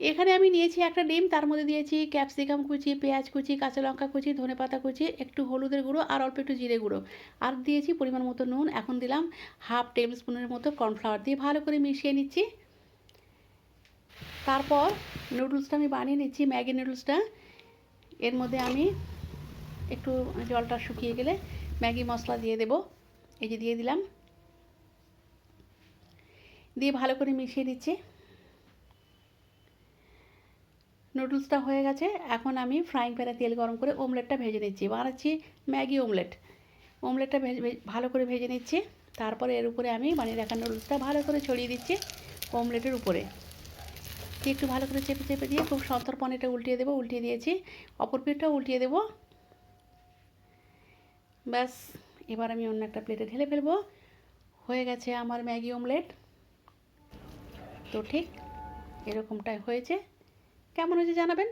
এখানে আমি নিয়েছি একটা ডিম, তার মধ্যে দিয়েছি ক্যাপসিকাম কুচি, পেঁয়াজ কুচি, কাঁচা লঙ্কা কুচি, ধনেপাতা কুচি, একটু হলুদের গুঁড়ো আর অল্প একটু জিরে গুঁড়ো, আর দিয়েছি পরিমাণ মতো নুন। এখন দিলাম হাফ টেবিল স্পুনের মতো কর্নফ্লাওয়ার, দিয়ে ভালো করে মিশিয়ে নিচ্ছি। তারপর নুডলসটা আমি বানিয়ে নিচ্ছি, ম্যাগি নুডলসটা। এর মধ্যে আমি একটু জলটা শুকিয়ে গেলে ম্যাগি মশলা দিয়ে দেব। এই যে দিয়ে দিলাম, দিয়ে ভালো করে মিশিয়ে দিচ্ছি। নুডলসটা হয়ে গেছে। এখন আমি ফ্রাইং প্যানে তেল গরম করে অমলেটটা ভেজে নিচ্ছি। বানাচ্ছি ম্যাগি অমলেট। অমলেটটা ভালো করে ভেজে নিচ্ছি। তারপরে এর উপরে আমি বানিয়ে রাখা নুডলসটা ভালো করে ছড়িয়ে দিচ্ছি অমলেটের উপরে। দিয়ে একটু ভালো করে চেপে চেপে দিয়ে খুব সন্তর্পণে এটা উল্টিয়ে দেবো। উল্টিয়ে দিয়েছি, অপর পিঠটাও উল্টিয়ে দেবো। ব্যাস, এবার আমি অন্য একটা প্লেটে ঢেলে ফেলবো। হয়ে গেছে আমার ম্যাগি অমলেট। তো ঠিক এরকমটাই হয়েছে। কেমন হয়েছে জানাবেন।